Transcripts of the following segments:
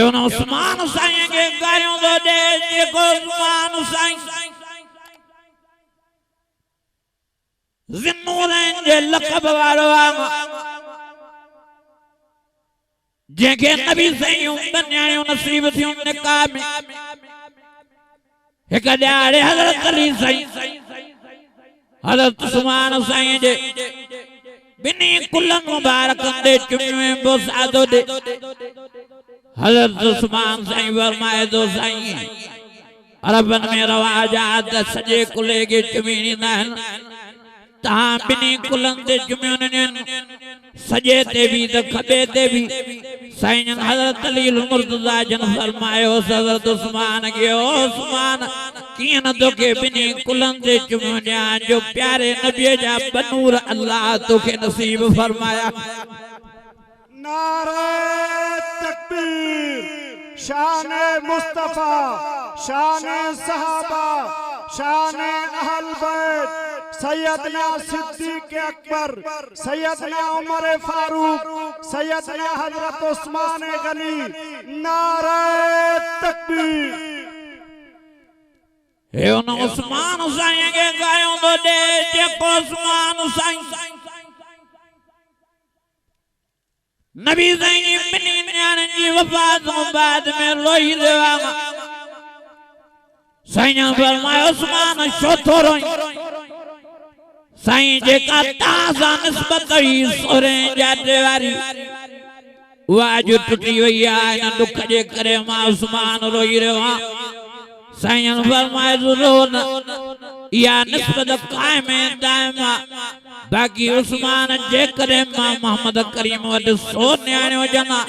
उन उस्मान साईं के गायों दो दे जेको उस्मान साईं ज़िन्नूरैन जे लक़ब वारो जेके नबी साईं बन्यायो नसीब थियूं निकाह में एक ॾियारे हज़रत अली साईं हज़रत उस्मान साईं जे बिनी कुलन मुबारकन दे चुमियो बोसादो दे हज़रत उस्मान साईं फरमाए दो साईं अरबन में रवाजात सजे कुले के चुमी नाहन तहां बिनी कुलन दे चुमियो सजे ते भी तो खबे ते भी साईं हज़रत अली मुर्तज़ा जन फरमायो हज़रत उस्मान के उस्मान किन तो के बिनी कुलन दे चुमिया जो प्यारे नबी जा बनूर अल्लाह तो के नसीब फरमाया। नारे तकबीर, शान मुस्तफा, शान सहाबा, शान अहल बैत, सैयदना सिद्दीक अकबर, सैयदना उमर फारूक, सैयदना हजरत उस्मान गनी। नारे तकबीर। हे उन उस्मान साईं के गायों दो दे जेको उस्मान साईं नबी साईं बिनी न्याण जी वफात बाद में रोई देवा साईं फरमायो उस्मान छो थो रोई साईं जेका ताज़ा निस्बत हुई सोरे जाते वारी उहा जो टुटी वई आहे इन दुख जे करे मां उस्मान रोई रहियो आहियां। साईं फरमाए रो न या निस्बत कायम दायमा बाकी उस्मान जे करे मां मोहम्मद करीम वटि सो न्याणियो जना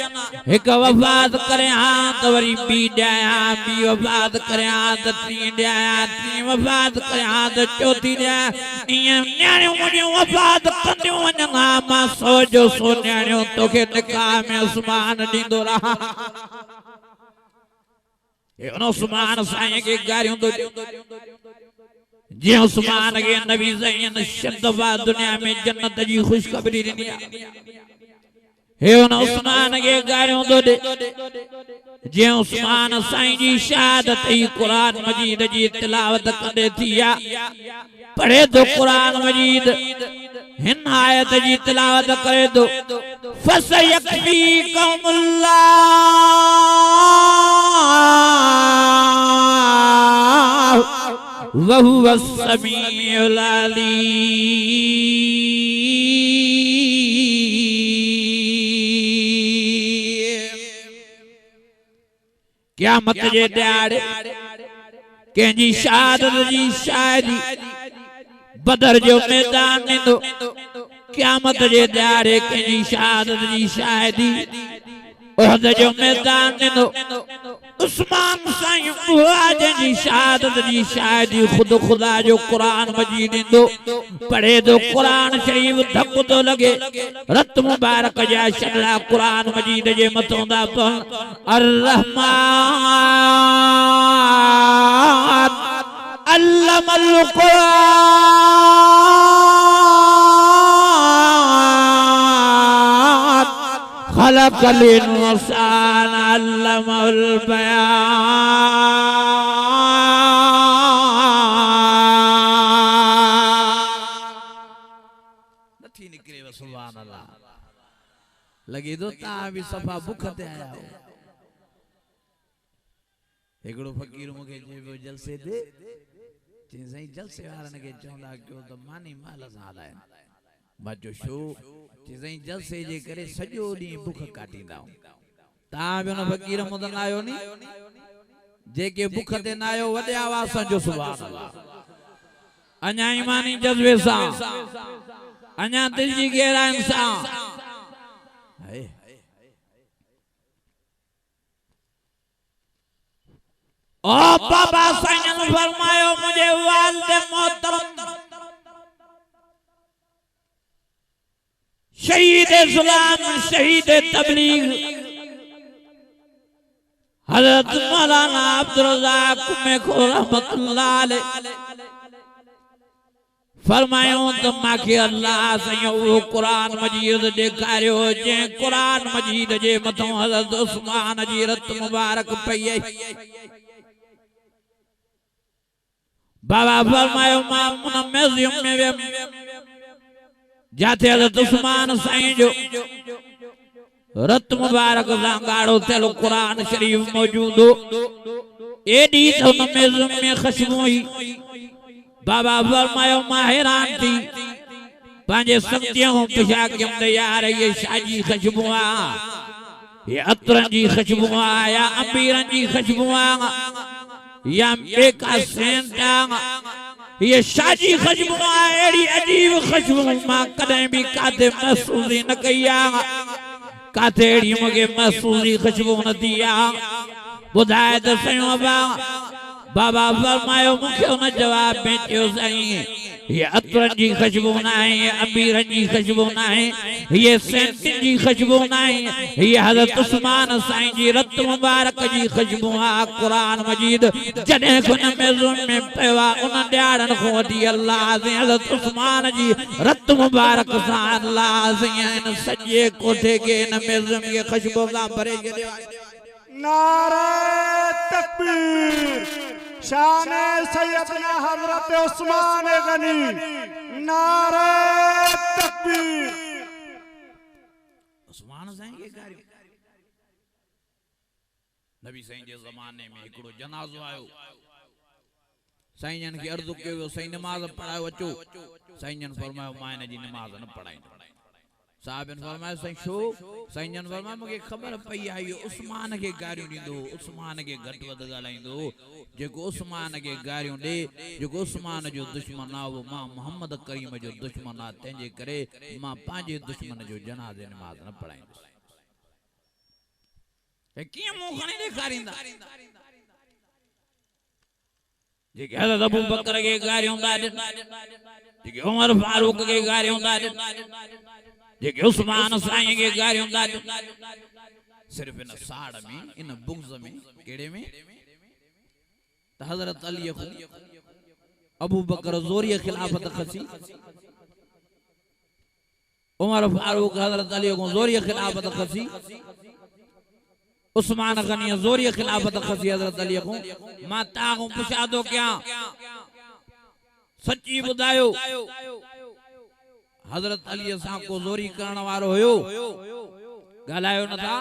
एक वफात करे हां त वरी बी ॾियां बी वफात करे हां त टी ॾियां टी वफात करे हां त चौथी ॾियां ईअं न्याणियूं मुंहिंजियूं वफात कंदियूं वञनि मां सो जो सो न्याणियो तोखे निकाह में उस्मान ॾींदो रहा। उस्मान साईं के गारियों दो जे उस्मान के नबी साईं शदवा दुनिया में जन्नत जी खुशखबरी ॾिनी हे उन उस्मान के गारियों दो जे उस्मान साईं जी शहादत ही कुरान मजीद जी तिलावत कंदे थी पढ़े तो कुरान मजीद हिन आयत जी तिलावत करे दो फसयकफीकुमुल्लाह वहुव समीउल अलीम। क़यामत जे ॾियारे कंहिंजी शहादत जी शायरी बदर जो मैदान ॾींदो क़यामत जे ॾियारे कंहिंजी शहादत जी शायरी उहद जो मैदान ॾींदो उस्मान साईं उहा जंहिंजी शहादत जी शायरी खुद खुदा जो कुरान मजीद ॾींदो पढ़े तो कुरान शरीफ धक तो लगे रत मुबारक जा शगला कुरान मजीद जे मथों दा अर रहमान अल्लमल कुरान खलकल इंसान अल्लमल बयान। नथी निकरे सुभान अल्लाह लगे तो ता भी सफा भूख ते आया हो। एकड़ो फकीर मुके जे जलसे दे जे सही जलसे वारन के चौंदा क्यों तो मानी माल सादा है बाजो शो जे सही जलसे जे करे सजो दी भूख काटींदा ता भी उन फकीर मुदन आयो नी जे के भूख ते ना आयो वडे आवाज जो सुभान अल्लाह अञा ईमानी जज्बे सा अञा दिल जी गहराई सा ओ बाबा साईं ने फरमायो मुझे वालिद मोहतरम शहीद इस्लाम शहीद तबलीग हजरत मौलाना अब्दुल रज़ाक में को रहमतुल्लाह अलैह फरमायो तो माखे अल्लाह सयो वो कुरान मजीद देखारियो जे कुरान मजीद जे मथो हज़रत उस्मान जी रत मुबारक पई है। बाबा फरमायो मां म्यूजियम में वे जाते हज़रत उस्मान साईं जो रत मुबारक गाड़ो थियल कुरान शरीफ मौजूद हो। एडी तो म्यूजियम में खुशबू हुई। बाबा फरमायो मां हैरान थी पांजे सब्जियों पिशा के यार ये शाजी खुशबू ये अतरन जी खुशबू या अमीरन जी खुशबू या बेका सेंट ये शाजी खुशबू एड़ी अजीब खुशबू मां कदे भी काते महसूस न कया काते एड़ी मगे महसूस खुशबू न दिया बुधाए तो सयो बाबा फरमायो मुखे उन जवाब में चयो साईं ये अतरन जी खुशबू ना है ये अमीरन जी खुशबू ना है ये सेंटिन जी खुशबू ना है ये हज़रत उस्मान साईं जी रत मुबारक जी खुशबू आ कुरान मजीद जने कुन मेज़ुन में पेवा उन ॾियारन को वठी अल्लाह से हज़रत उस्मान जी रत मुबारक सां अल्लाह से इन सजे कोठे के इन मेज़ुन के खुशबू सां भरे छॾियो। नारे तकबीर शान सैयदना हजरत उस्मान गनी नारे तकबीर। उस्मान साईं के गारी नबी साईं जे ज़माने में एकड़ो जनाज़ो आयो साईं जन के अर्ज़ कयो साईं नमाज पढ़ायो अचो साईं जन फरमायो मां इन जी नमाज न पढ़ाईंदो साहब ने फरमाया साईं शो साईं जन फरमाया मुझे खबर पई है ये उस्मान के गारियों दींदो उस्मान के घट वध गालाइंदो जेको उस्मान के गारियों दे जेको उस्मान जो दुश्मन आ वो मां मोहम्मद करीम जो दुश्मन आ तेजे करे मां पांजे दुश्मन जो जनाज़े नमाज न पढ़ाइंदो ए किए मुंह खणी ॾेखारींदा जेके हज़रत अबू बकर के गारियों दा जेके उमर फारूक के गारियों दा जेके उस्मान साईं के गारियों दा सिर्फ इन साड़ में इन बुग़्ज़ में केड़े में त हज़रत अली को अबू बकर ज़ोरी खिलाफत खसी उमर फारूक हज़रत अली को ज़ोरी खिलाफत खसी उस्मान गनी ज़ोरी खिलाफत खसी हज़रत अली को मां ता को पुछा दो क्या सच्ची बुधायो हज़रत अली सां को ज़ोरी करण वारो होयो गालायो न था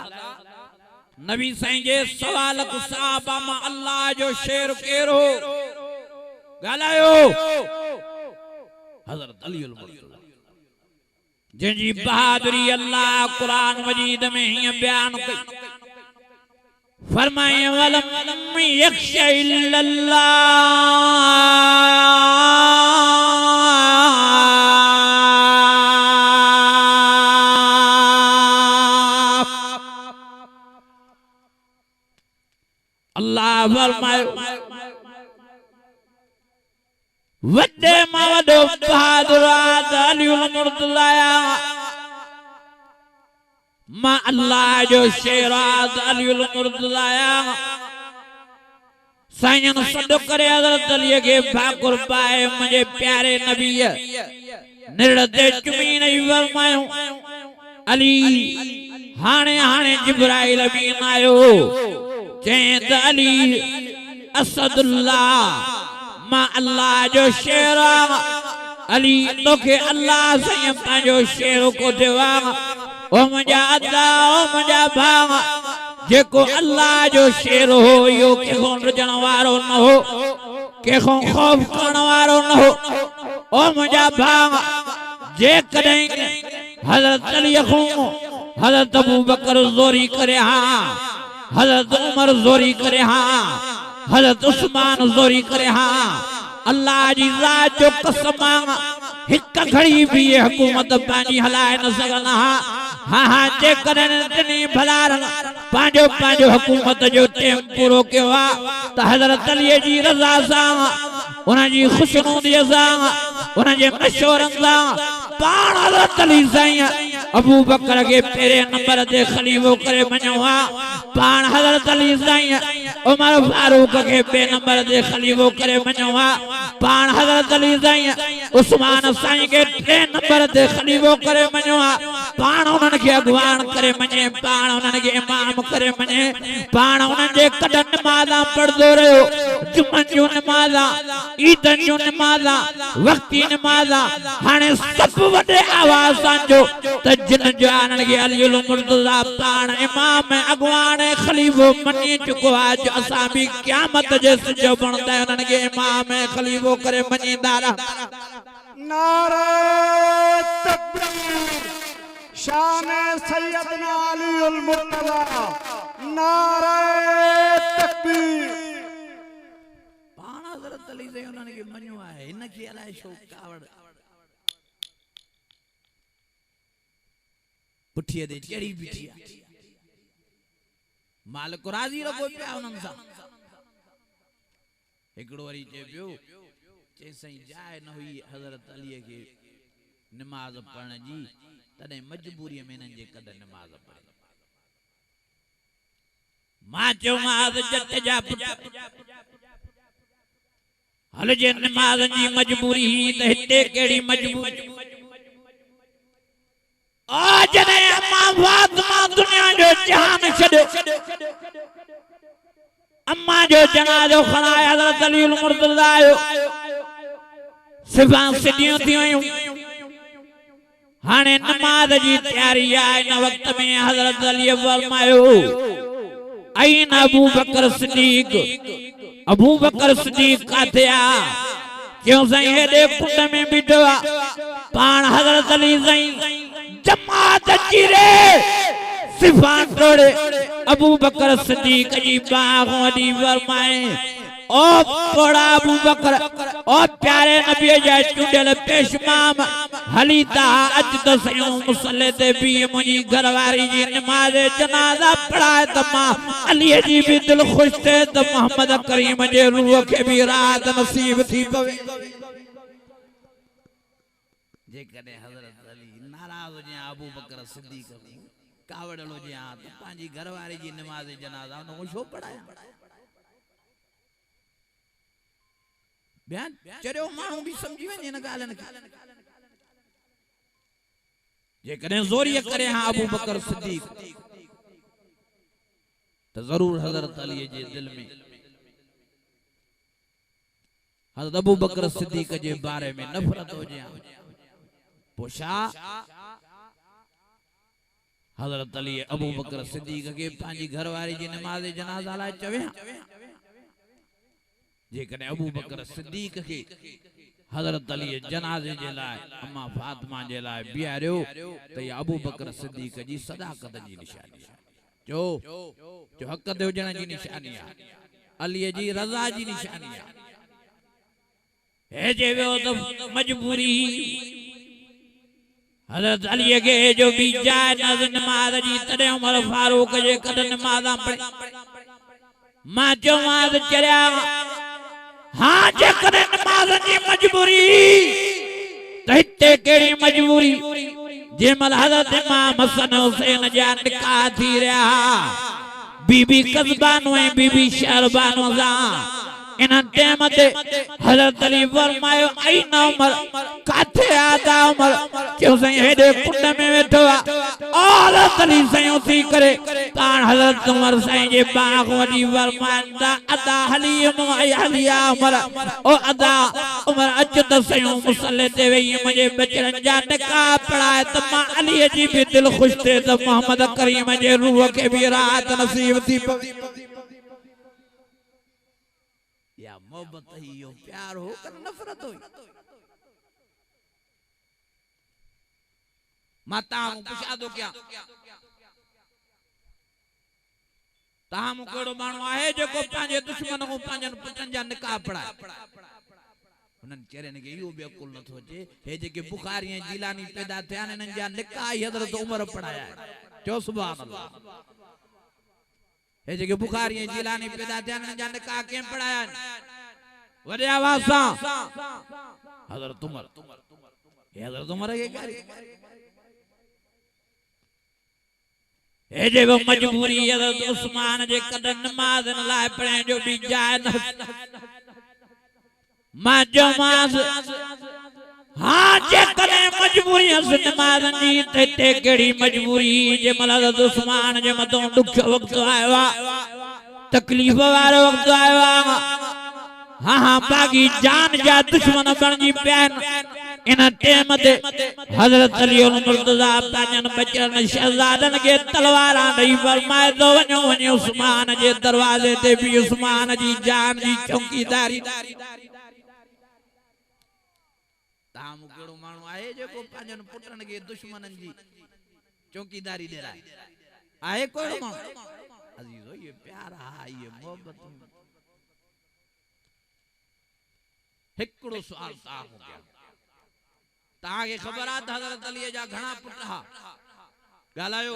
नबी साईं जे सवाल को साहबा मां अल्लाह जो शेर केरो गालायो हज़रत अली जिनजी बहादुरी अल्लाह कुरान मजीद में ही बयान कई फरमाए वलम यख्शा इल्लल्लाह अल्लाह फरमायो वड्डे मां वॾो बहादुर अलीउल मुर्तज़ा मां अल्लाह जो शेर अलीउल मुर्तज़ा साईं सॾु करे हज़रत अली के भाकुर पाए मुझे प्यारे नबी निड़ ते चुमी नहीं फरमायो अली हाणे हाणे जिब्राइल अमीन आयो चें अली असदुल्लाह मां अल्लाह जो शेर अली तोखे अल्लाह साईं पंहिंजो शेर को देवा ओ मुंहिंजा अदा ओ मुंहिंजा भाउ जेको अल्लाह जो शेर हो यो केखो रजण वारो न हो केखो खौफ करण वारो न हो ओ मुंहिंजा भाउ जे कॾहिं हज़रत अली को हज़रत अबू बकर ज़ोरी करे हां हज़रत उमर ज़ोरी करे हां हज़रत उस्मान ज़ोरी करे हां अल्लाह जी ज़ात जो कसम हिक घड़ी भी ये हुकूमत पानी हलाए न सघंदा हां हां जे कॾहिं टिनी भलारन पंहिंजो पंहिंजो हुकूमत जो टेम पूरो कयो आहे त हज़रत अली जी रज़ा सां उन जी ख़ुशनूदीअ सां उन जे मशवरनि सां पाण हज़रत अली साईं अबू बकर के पेरे नंबर दे खलीफो करे मञवा पान हजरत अली साईं उमर फारूक के पे नंबर दे खलीफो करे मञवा पान हजरत अली साईं उस्मान साईं के टे नंबर दे खलीफो करे मञवा पान उन्हनि के अगवान करे मञे पान उन्हनि के इमाम करे मञे पान उन्हनि जे कद नमाज़ां पढ़दो रहियो जुमन जो नमाज़ां ईदन जो नमाज़ां वक्ती नमाज़ां हाणे सब वडे आवाज सां जो त जिन जान के अली मुर्तजा पान इमाम अगवान खलीफो मनी चुको आज असा भी क़यामत जे सिज बनदा उन्हनि के इमाम खलीफो करे मञींदा नारे तकबीर शान सैयदना अली मुर्तजा नारे तकबीर पान हजरत अली से उन्हनि के मञो आहे इन के अलाए शो कावड़ पुठिए दे चढ़ी बिठिया मालिक राजी रखो पिया उन्हनि सां हिकिड़ो वरी चए पियो चई सही जाए न हुई हजरत अली के नमाज पढ़ण जी तॾहिं मजबूरी में इन्हनि जे कद नमाज पढ़े मां चयोमांसि जट जा पुट हल जे नमाज जी मजबूरी त हिते कहिड़ी मजबूरी आ जॾहिं अम्मा फातिमा दुनिया जो जहान छॾियो अम्मा जो जनाज़ो खणाए हज़रत अली मुर्तज़ा आयो सिफ़ां सिधियूं थियूं हाणे नमाज जी तैयारी आहे इन वक्त में हज़रत अली फरमायो ऐन अबू बकर सिद्दीक़ काथे आ क्यों साईं हेॾे कुंड में बीठो आहे पाण हज़रत अली साईं जमात चीरे सिफ़ां तोड़े अबू बकर सिद्दीक़ जी बाह वडी फरमाए ओ थोड़ा अबू बकर ओ प्यारे नबी जा चुंडल पेशमाम हलीता अच तो सयो मुसल्ले ते भी मुजी घरवारी जी नमाज जनाजा पढ़ाए त मां अली जी भी दिल खुश थे त मोहम्मद करीम जे रूह के भी रात नसीब थी पवे जे कने हजरत अली नाराज हो जे अबू बकर सिद्दीक़ कावड़ लो जे त पांजी घरवारी जी नमाज जनाजा नो छो पढ़ाया बयान चरियो मानू भी समझी वने न गालन जे कने जोरिया करे हां अबू बकर सिद्दीक तो जरूर हजरत अली जे दिल में हजरत अबू बकर सिद्दीक जे बारे में नफरत हो जे पोशा हजरत अली अबू बकर सिद्दीक के पांजी घरवारी जी नमाज जनाजा ला चवे जे कने अबू बकर सिद्दीक के हजरत अली जनाजे जे लाए अम्मा फातिमा जे लाए बियारियो त ये अबू बकर सिद्दीक जी सदाकत जी निशानी जो हक दे हुजण जी निशानी आहे अली जी रज़ा जी निशानी आहे हे जे वियो त मजबूरी हजरत अली के जो भी जाए नमाज जी तॾहिं उमर फारूक जे कद नमाज़ां पढ़े मां चयोमांसि चरिया हाँ जे करे नमाज जी मजबूरी तहिते केड़ी मजबूरी जे मल हजरत इमाम हसन हुसैन जा निकाह थी रहा बीबी कज़बानो ऐं बीबी शहरबानो सा इन टाइम ते हजरत अली फरमायो ऐ न उमर काथे आदा उमर क्यों सही हेडे कुंड में बैठो हजरत अली सयो थी करे कान हजरत उमर सही जे बाग वडी फरमांदा अदा हलीम ऐ हलिया उमर ओ अदा उमर अच त सयो मुसल्ले ते वेई मुझे बचरन जा निकाह पढ़ाए त मां अली जी भी दिल खुश थे त मोहम्मद करीम जे रूह के भी राहत नसीब थी मोहब्बत ही हो प्यार हो कर नफरत हो माता पूछा दो क्या ताम कोड़ो मानो आहे जो को पांजे दुश्मन को पांजन पुटन जा निकाह पड़ा उनन चेरन के यो बे कुल न थोजे हे जे के बुखारी ऐं जिलानी पैदा थिया न जा निकाह हजरत उमर पढ़ाया जो सुभान अल्लाह हे जे के बुखारी ऐं जिलानी पैदा थिया न जा निकाह के पढ़ाया वडे आवाज सा हजरत उमर के गारी हे जे वो मजबूरी हज़रत उस्मान जे कद नमाज न लाए पढ़े जो भी जाए न मां जमाज हाँ जे कदे मजबूरी हस नमाज जी ते केड़ी मजबूरी जे मल हज़रत उस्मान जे मतो दुख वक्त आया तकलीफ वारो वक्त आया हाँ हाँ बागी जान जा दुश्मन बणजी प्यान इन टेम ते हजरत अली उल मुर्तजा पांजन बचन शहजादन के तलवारां ॾेई फरमाए तो वञो वञो उस्मान जे दरवाजे ते भी उस्मान जी जान जी चौकीदारी ताम केड़ो माण्हू आहे जेको पांजन पुटन के दुश्मनन जी चौकीदारी दे रहा आहे कोई माण्हू अजीजो ये प्यार है ये मोहब्बत हिकड़ो सवाल ता हो गया ताके खबर आ हजरत अली जा घणा पुट हा गालायो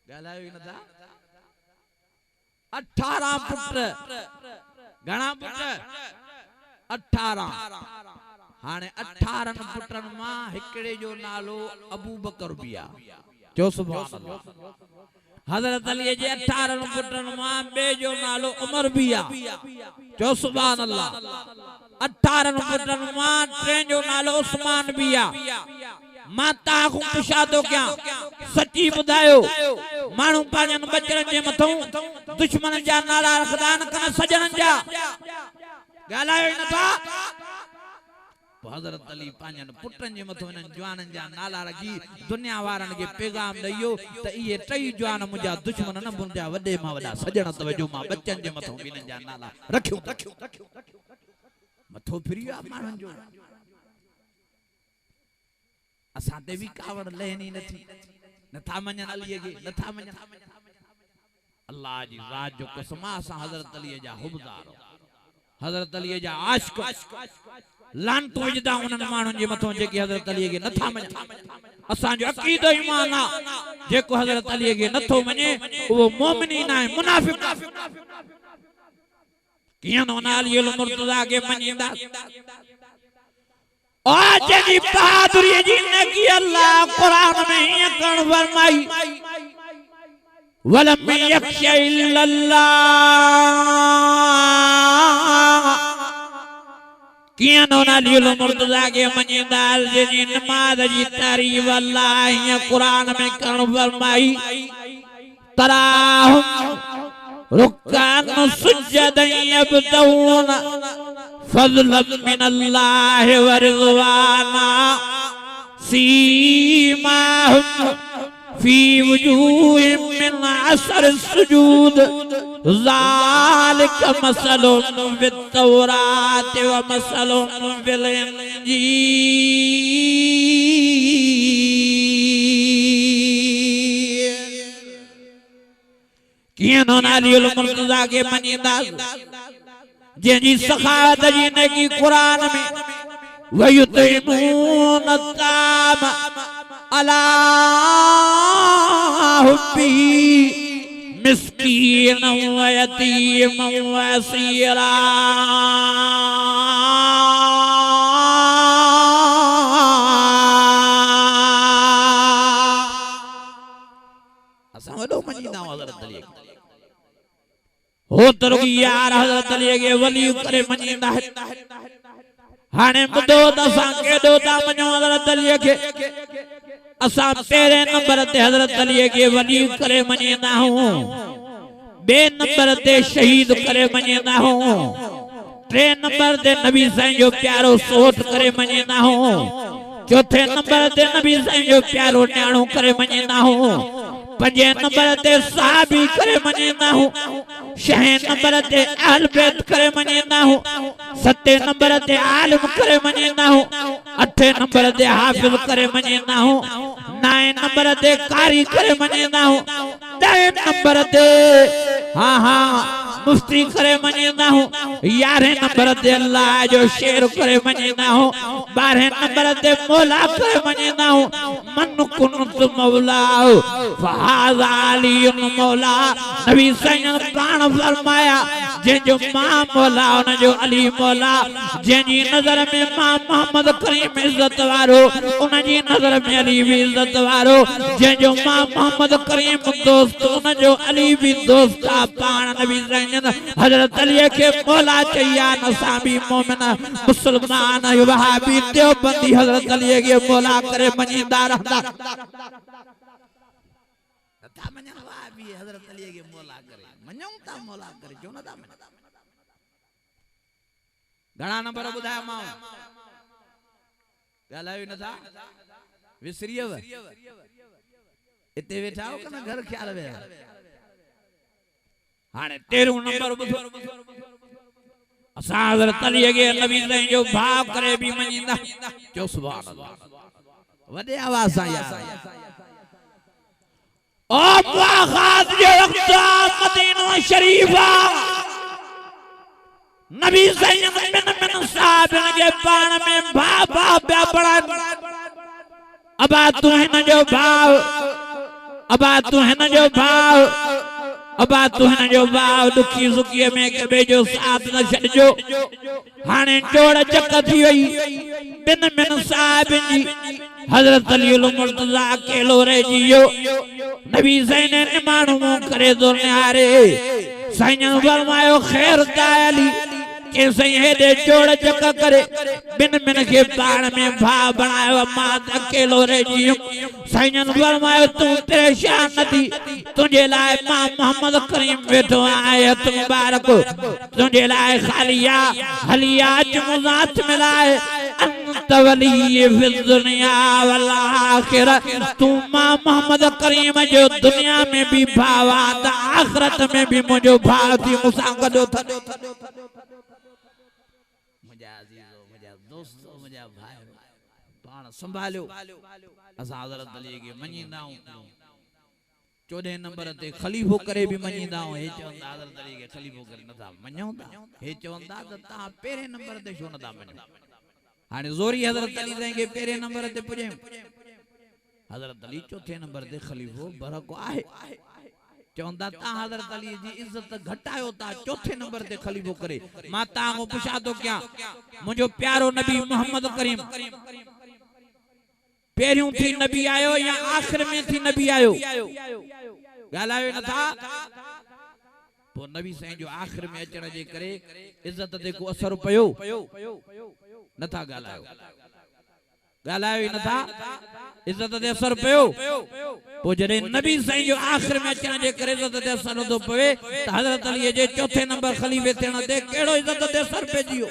गालायो न था 18 पुट घणा पुट 18 हाने 18 पुटन मां हिकड़े जो नालो अबू बकर बिया जो सुभान अल्लाह हजरत अली जे 18 पुटन मां बे जो नालो उमर बिया जो सुभान अल्लाह 18 पुटन मां टे जो नालो उस्मान बिया माता को पुछादो क्या सच्ची बुधायो मानू पाजन बचन जे मथो दुश्मन जा नाला रखदान कन सजन जा गालायो न था हजरत अली पांजन पुटन जे मथो इन जवानन जा नाला रखी दुनिया वारन के पैगाम दइयो त इए टई जवान मुजा दुश्मन न बुंदा वडे मा वडा सजन तवजो मा बच्चन जे मथो इन जा नाला रखियो मथो फिरिया मानन जो असा ते भी कावड़ लेनी नथी नथा मञन अली के नथा मञन अल्लाह जी राज जो कसम असा हजरत अली जा हुबदार हजरत अली जा आशिक लान तो वजदा उन मानुन जे मथो जेके हजरत अली के नथा मने असा जो अकीदो ईमान आ जेको हजरत अली के नथो मने वो मोमिनीन है मुनाफिक कियन उन अली उल मुर्तजा के मनींदा आज जी बहादुरी जी ने की अल्लाह कुरान में ये कण फरमाई वलम यख्शा इल्लल्लाह कियन उन अली उल मुर्तजा के मनीदार जी नमाज जी तारीफ अल्लाह ये कुरान में कण फरमाई तराहुम रुक्कान सुज्जदन यब्तऊन फज़लन मिनल्लाहि व रिज़वाना सीमाहुम फी वजूहिम मिन असर सुजूद ज़ालिक मसलुन फित तौरात व मसलुन फिल इंजील कियन उन अली उल मुर्तजा के मनीदा जी सखावत जी ने की कुरान में वयुतईमून ताम अला हुब्बी मिस्कीन व यतीम व असीरा असा वडो मनीदा हजरत अली हो तरुगी यार हजरत अली के वली करे मनीदा हाने बुधो दसा केडो ता मनो हजरत अली के असा पहले नंबर ते हजरत अली के वली करे मनीदा हूं बे नंबर ते शहीद करे मनीदा हूं टे नंबर ते नबी साईं जो प्यारो सोट करे मनीदा हूं चौथे नंबर ते नबी साईं जो प्यारो न्याणो करे मनीदा हूं पंजे नंबर ते साहबी करे मनीदा हूं छहे नंबर ते अहल बैत करे मनीदा हूं सते नंबर ते आलिम करे मनीदा हूं अठे नंबर ते हाफिज करे मनीदा हूं नाए नंबर ते कारी करे मनीदा हूं दहे नंबर ते हां हां मुफ्ती करे मनीदा हूं 11 नंबर ते अल्लाह जो शेर करे मनीदा हूं 12 नंबर ते मौला करे मनीदा हूं मन कुनत मौला फहाज़ा अली मौला नबी सैयद कान फरमाया जो मां मौला उन जो अली मौला जी नजर में मां मोहम्मद करीम इज्जत वारो उन जी नजर में अली भी इज्जत वारो जो मां मोहम्मद करीम दोस्त उन जो अली भी दोस्त पान नबी ज़ैन हजरत अली के मौला चया नसाबी मोमिन मुसलमान वहाबी देवबंदी हजरत अली के मौला करे मनीदा रहता था मन्या वहाबी हजरत अली के मौला करे मन्या ता मौला करे जो ना ता घणा नंबर बुधाया मां गालायो न था विसरियव इते वेठा हो कना घर ख्याल वे हाने 13 नंबर बुधो असा हजरत अली के नबी ज़ैन जो भाव करे भी मनीदा जो सुभान अल्लाह वडे आवाज सा यार ओ वाखात जो रखता मदीना शरीफा नबी ज़ैन मिन साहब के पान में भाभा बड़ा अबा तू है न जो भाव अबा तू है न जो भाव अबा तू है न जो भाव दुखी सुखी में कबे जो साथ न छड़जो हाने जोड़ चक थी वई बिन मिन साहब जी हजरत अली उल मुर्तजा अकेलो रह जियो नबी ज़ैन ने मानू करे दो निहारे साईं फरमायो खैर ताली के सही दे जोड़ चक करे बिन मिन के बाण में भा बनायो मां अकेलो रह जियो साईं फरमायो तू परेशान न थी तुझे लाए मां मोहम्मद करीम बैठो आयत मुबारक तुझे लाए खालिया हलिया मुजात मिलाए अंत वली फिल दुनिया वल आखिरत तू मां मोहम्मद करीम जो दुनिया में भी भावा था आखिरत में भी मुझो भाव थी मुसा गडो था मुझा अजीजो मुझा दोस्तों मुझा भाई पाण संभालो असा हजरत अली के मनीदाऊं 14 नंबर ते खलीफो करे भी मनीदाऊं हे चवंदा हजरत अली के खलीफो करे नथा मन्योंदा हे चवंदा त ता पहिरे नंबर ते छो नथा मन्यो हाने जोरी हजरत अली ज़ैन के पहिरे नंबर ते पुजे हजरत अली चौथे नंबर ते खलीफो बरको आहे चवंदा ता हजरत अली जी इज्जत घटायो ता चौथे नंबर ते खलीफो करे मां ता को पुछा तो क्या मुझो प्यारो नबी मोहम्मद करीम पेरियों थी नबी आयो या आखिर में थी नबी आयो गालायो न था पो नबी ज़ैन जो आखिर में अचण जे करे इज्जत ते को असर पयो न था गालायो गालायो न था इज्जत ते असर पयो पो जरे नबी ज़ैन जो आखिर में अचण जे करे इज्जत ते असर तो पवे त हजरत अली जे चौथे नंबर खलीफे थियण ते केड़ो इज्जत ते असर पेजियो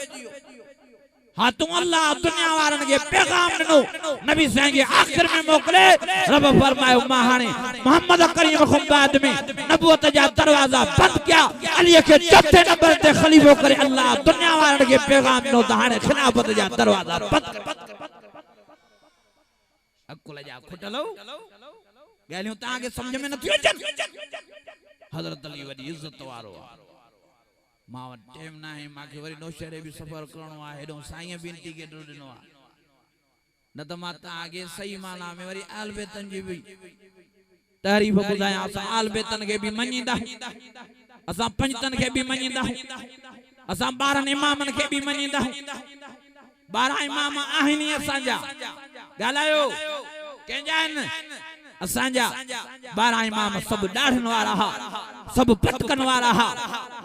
हाँ तू अल्लाह दुनिया वारन के पैगाम दिनो नबी ज़ैन के आखिर में मोकले रब फरमायो मां हाने मोहम्मद करीम को बाद में नबूवत जा दरवाजा बंद किया अली के चौथे नंबर ते खलीफो करे अल्लाह दुनिया वारन के पैगाम दिनो त हाने खिलाफत जा दरवाजा बंद अकुल जा खुटलो गालियों ता के समझ में न थियो हजरत अली वडी इज्जत वारो मां टाइम ना है मां के वरी नौशहरे भी सफर करणो आ हेडो साईं बिनती के दिनो आ न त माता आगे सही माना में वरी आल बेतन जी भी तारीफ बुधाया असा आल बेतन के भी मनीदा असा पंजतन के भी मनीदा असा 12 इमामन के भी मनीदा 12 इमाम आहिनी असा जा गालायो केजान असा जा 12 इमाम सब डाढ़न वाला हा सब पटकन वाला हा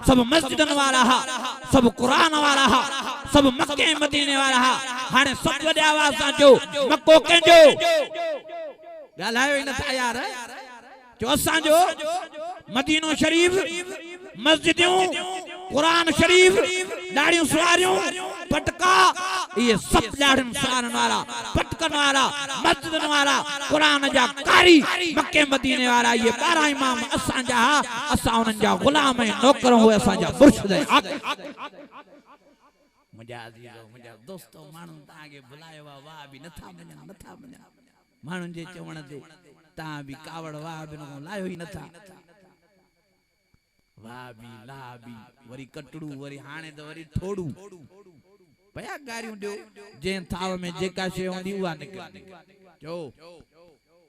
सब मस्जिदन वाला हा सब कुरान वाला हा सब मक्के मदीने वाला हा हाने सब वडे आवाज सा जो मक्को केजो गालायो न था यार जो असा जो मदीनो शरीफ मस्जिदों कुरान शरीफ दाढ़ियों सवारियों पटका ये सब दाढ़न सवारन वाला पटकन वाला मस्जिदन वाला कुरान जा कारी मक्के मदीने वाला ये 12 इमाम असा जा असा उनन जा गुलाम है नौकर हो असा जा मुर्शिद है मुझा अजीजो मुझा दोस्तों मानन ता के बुलायो वाह भी नथा मन्या मानन जे चवण ते ता भी कावड़ वाह भी न लायो ही नथा वाबी लाबी वरी कटड़ू वरी हाने तो वरी थोड़ू पया गारियों दो जे थाव में जेका शे होंदी उहा निकल जो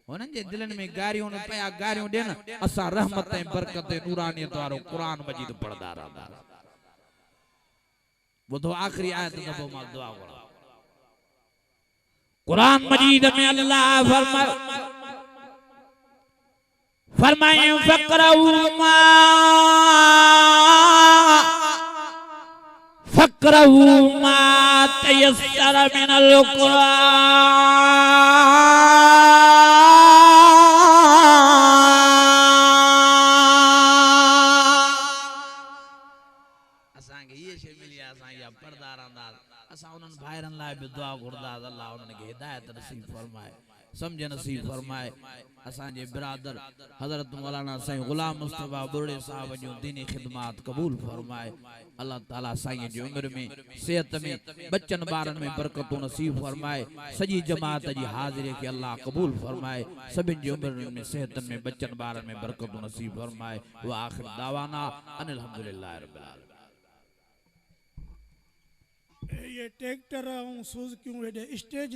होनन जे दिलन में गारियों न पया गारियों दे न असा रहमत ऐं बरकत नूरानियत वारो कुरान मजीद पढ़दा रहंदा वो तो आखिरी आयत दबो मां दुआ करा कुरान मजीद में अल्लाह फरमाए फकरऊ मा तयस्सर मिनल दुआ गुरदास अल्लाह उन्हें हिदायत नसीब फरमाए समझ नसीब फरमाए असांजे बिरादर हजरत मौलाना साईं गुलाम मुस्तफा बुरड़े साहब जो दीनी खिदमत कबूल फरमाए अल्लाह ताला साईं जी उम्र में सेहत में बच्चन बारन में बरकत नसीब फरमाए सजी जमात जी हाजिरी के अल्लाह कबूल फरमाए सभी जी उम्र में सेहत में बच्चन बारन में बरकत नसीब फरमाए व आखिर दावाना अनिल हम्दुलिल्लाह रब्बिल आलमीन। ये ट्रैक्टर सुजुकी स्टेज